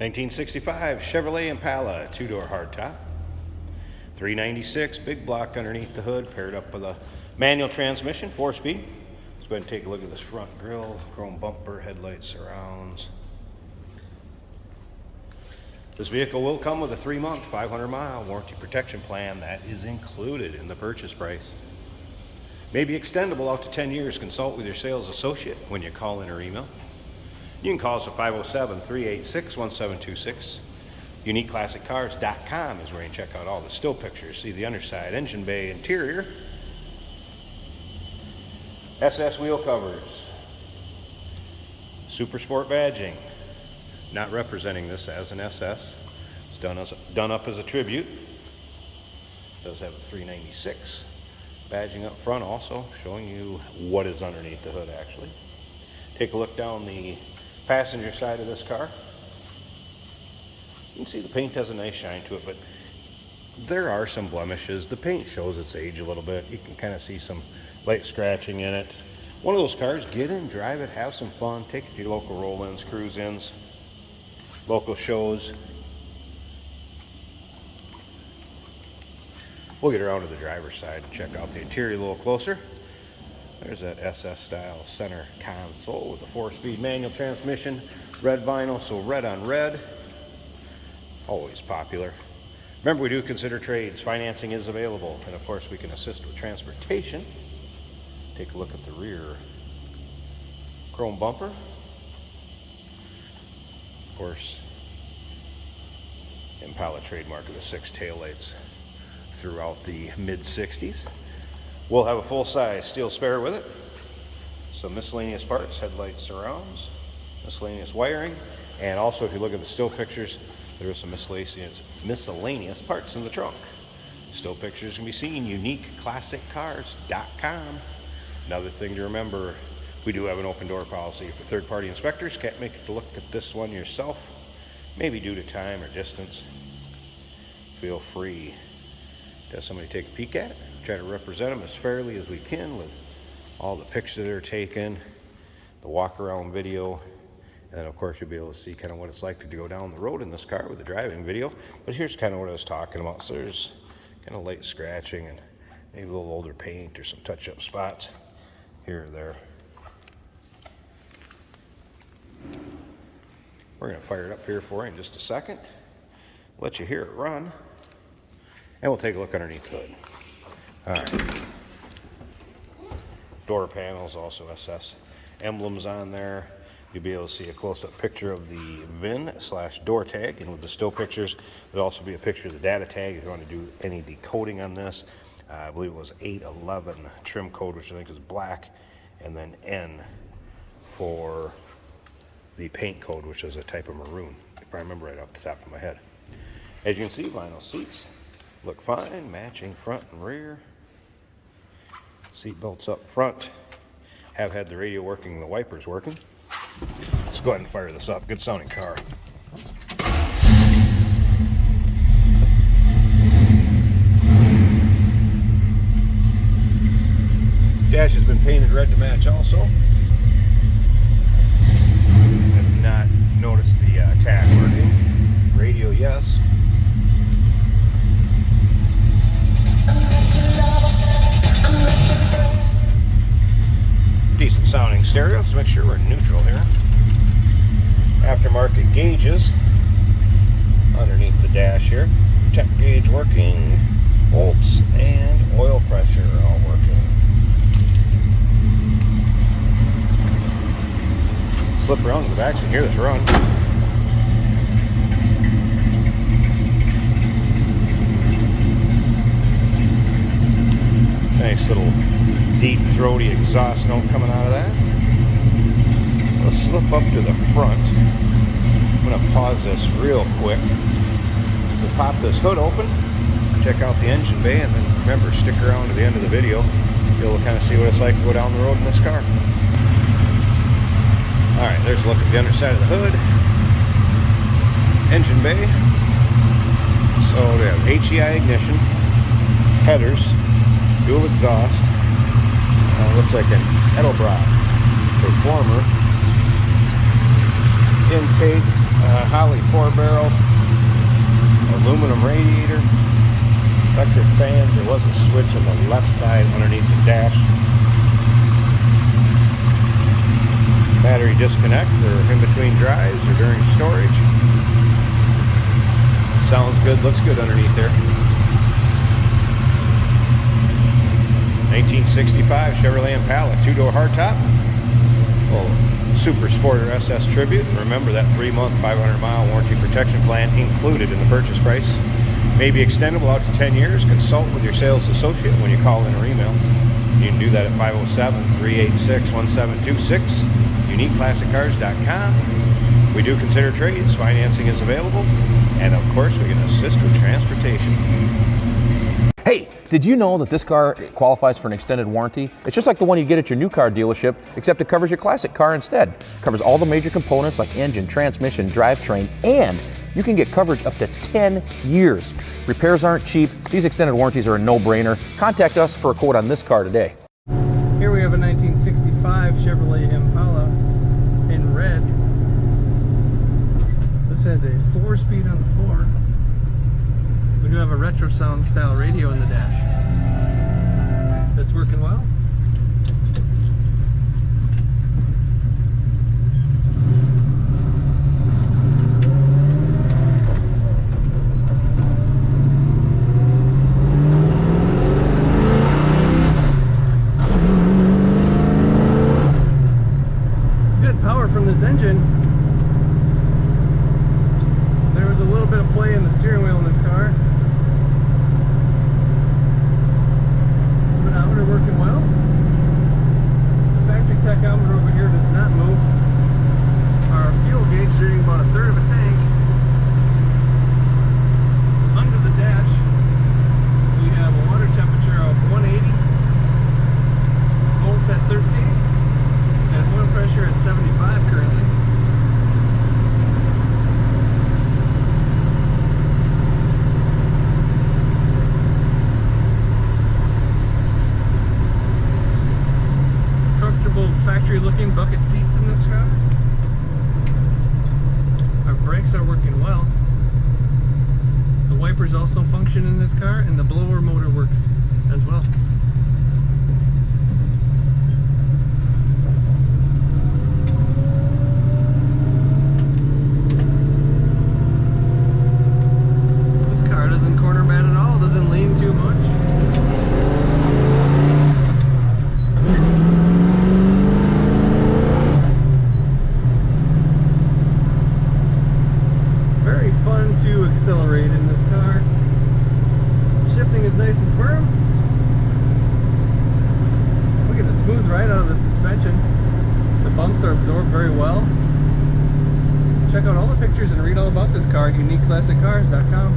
1965 Chevrolet Impala, two-door hardtop. 396 big block underneath the hood, paired up with a manual transmission, 4-speed. Let's go ahead and take a look at this front grille, chrome bumper, headlight surrounds. This vehicle will come with a 3-month, 500-mile warranty protection plan that is included in the purchase price. May be extendable out to 10 years. Consult with your sales associate when you call in or email. You can call us at 507-386-1726. UniqueClassicCars.com is where you can check out all the still pictures, see the underside, engine bay, interior, SS wheel covers, Super Sport badging. Not representing this as an SS. It's done up as a tribute. It does have a 396 badging up front, also showing you what is underneath the hood actually. Take a look down the passenger side of this car. You can see the paint has a nice shine to it, but there are some blemishes. The paint shows its age a little bit. You can kind of see some light scratching in it. One of those cars, get in, drive it, have some fun, take it to your local roll-ins, cruise-ins, local shows. We'll get around to the driver's side and check out the interior a little closer. There's that SS style center console with a 4-speed manual transmission, red vinyl, so red on red, always popular. Remember, we do consider trades. Financing is available, and of course we can assist with transportation. Take a look at the rear chrome bumper. Of course, Impala trademark of the 6 taillights throughout the mid-60s. We'll have a full-size steel spare with it. Some miscellaneous parts, headlight surrounds, miscellaneous wiring, and also if you look at the still pictures, there are some miscellaneous parts in the trunk. Still pictures can be seen, UniqueClassicCars.com. Another thing to remember, we do have an open door policy for third-party inspectors. Can't make it to look at this one yourself, maybe due to time or distance. Feel free to have somebody take a peek at it. Try to represent them as fairly as we can with all the pictures that are taken, the walk-around video, and then of course you'll be able to see kind of what it's like to go down the road in this car with the driving video. But here's kind of what I was talking about. So there's kind of light scratching and maybe a little older paint or some touch-up spots here or there. We're going to fire it up here for you in just a second, let you hear it run, and we'll take a look underneath the hood. All right. Door panels, also SS emblems on there. You'll be able to see a close-up picture of the VIN/door tag, and with the still pictures, there'll also be a picture of the data tag if you want to do any decoding on this. I believe it was 811 trim code, which I think is black, and then N for the paint code, which is a type of maroon, if I remember right off the top of my head. As you can see, vinyl seats look fine, matching front and rear. Seat belts up front. Have had the radio working, the wipers working. Let's go ahead and fire this up. Good sounding car. Dash has been painted red to match also. Have not noticed the tag working. Radio, yes. Decent sounding stereo. Let's make sure we're neutral here. Aftermarket gauges underneath the dash here. Temp gauge working. Volts and oil pressure all working. Slip around to the back so you can hear this run. Nice little deep throaty exhaust note coming out of that. Let's slip up to the front. I'm going to pause this real quick. We'll pop this hood open, check out the engine bay, and then remember, stick around to the end of the video. You'll kind of see what it's like to go down the road in this car. Alright, there's a look at the underside of the hood. Engine bay. So we have HEI ignition, headers, dual exhaust. Looks like an Edelbrock Performer intake, Holley 4-barrel, aluminum radiator, electric fans. There was a switch on the left side underneath the dash. Battery disconnect or in between drives or during storage. Sounds good, looks good underneath there. 1965 Chevrolet Impala, 2-door hardtop. Super Sporter SS Tribute. Remember that 3-month, 500-mile warranty protection plan included in the purchase price. May be extendable out to 10 years. Consult with your sales associate when you call in or email. You can do that at 507-386-1726. UniqueClassicCars.com. We do consider trades. Financing is available. And of course, we can assist with transportation. Hey, did you know that this car qualifies for an extended warranty? It's just like the one you get at your new car dealership, except it covers your classic car instead. It covers all the major components like engine, transmission, drivetrain, and you can get coverage up to 10 years. Repairs aren't cheap. These extended warranties are a no-brainer. Contact us for a quote on this car today. Here we have a 1965 Chevrolet Impala in red. This has a 4-speed on the floor. We do have a retro sound style radio in the dash. That's working well. Good power from this engine. There was a little bit of play in the steering wheel in this car. Speedometer working well. The factory tachometer over here does not move. Our fuel gauge reading about 1/3 of a tank. Under the dash, we have a water temperature of 180 volts at 13 and oil pressure at 75 currently. Factory looking bucket seats in this car. Our brakes are working well. The wipers also function in this car, and the blower motor works as well. This car doesn't corner mat at all, doesn't lean too much. To accelerate in this car. Shifting is nice and firm. We get a smooth ride out of the suspension. The bumps are absorbed very well. Check out all the pictures and read all about this car at UniqueClassicCars.com.